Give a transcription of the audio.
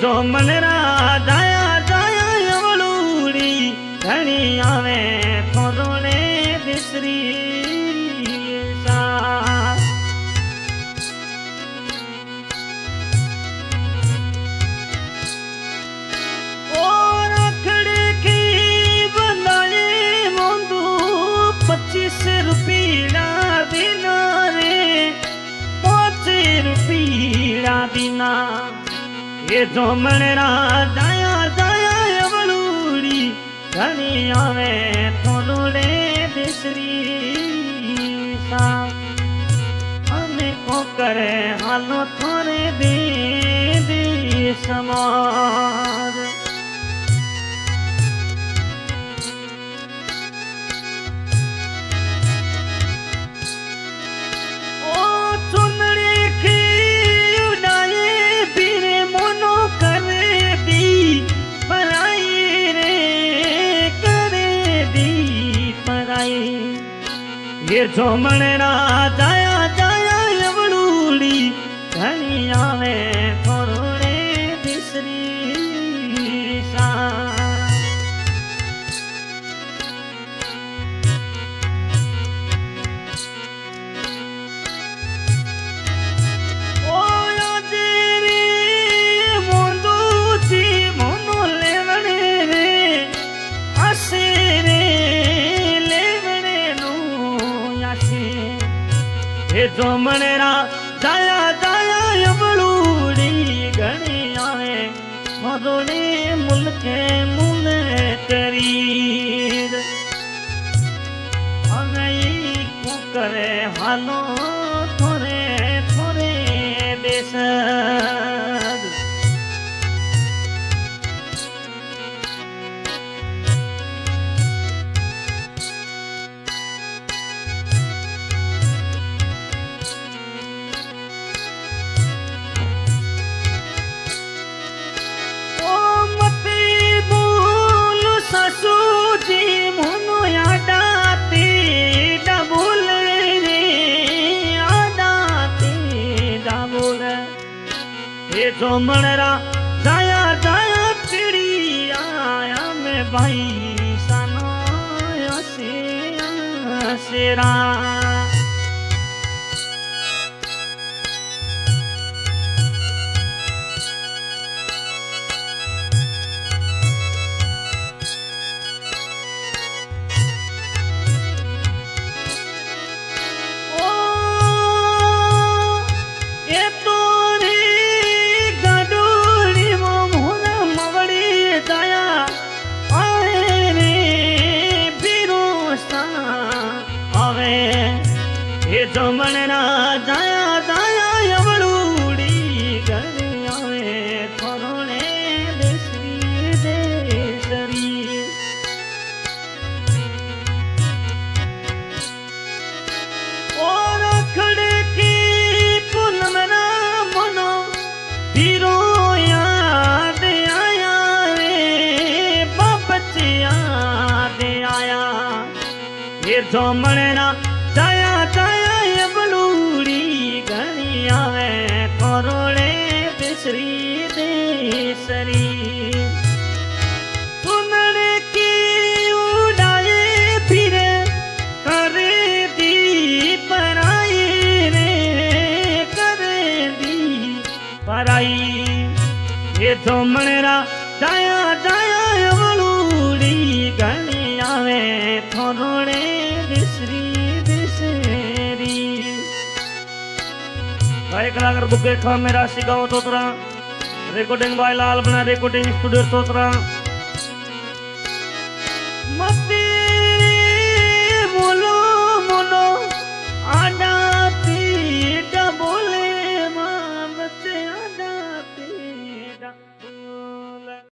जो मनरा जाया जाया अवलूड़ी घणी आवे थोरोने बिसरी सा और अखड़े की बनाए मोंदू 25 रुपया दिना रे 5 रुपया दिना ये जो मनरा जाया जाया अवलूड़ी घणी आवे थोरोने बिसरी सा हमें को करे हालो थोरे दे दे समार ओ चुनड़ी की उड़ाए बीरे मोनो करे दी पराई रे करे दी पराई ये जो मनरा जाया जाया अवलूड़ी घणी आवे थोरोने बिसरी सा ओ यादे रे मोंदू जी मोनो लेवणे रे आसे रे लेवणे नो यासे ये जो मनरा जाया जाया अवलूड़ी घणी आवे थोरोने मुल्के मुल करीर हमें को करे हालो थोरे थोरे बेसद ओ मते बोल ससुजी मोनो यादाते डबोल रे यादाते डबोल ये जो मनरा जाया जाया चिड़ी आया मैं भाई सनो सेरा जो मनरा जाया जाया अवलूड़ी घणी आवे थोरोने बिसरी देसरी और अखड़े की पूनम ना मनो हीरो याद आया रे बाबच याद आया ये जो मनरा जाया जाया अवलूड़ी घणी आवे थोरोने बिसरी देसरी सुनने की उड़ाए फिर करे दी पराई रे करे दी पराई ये जो मनरा जाया जाया अवलूड़ी घणी आवे थोरोने बिसरी भाई कलाकार बुके खा मेरा सिगाओ तोतरा रिकॉर्डिंग बाय लाल बना रिकॉर्डिंग स्टूडियो तोतरा।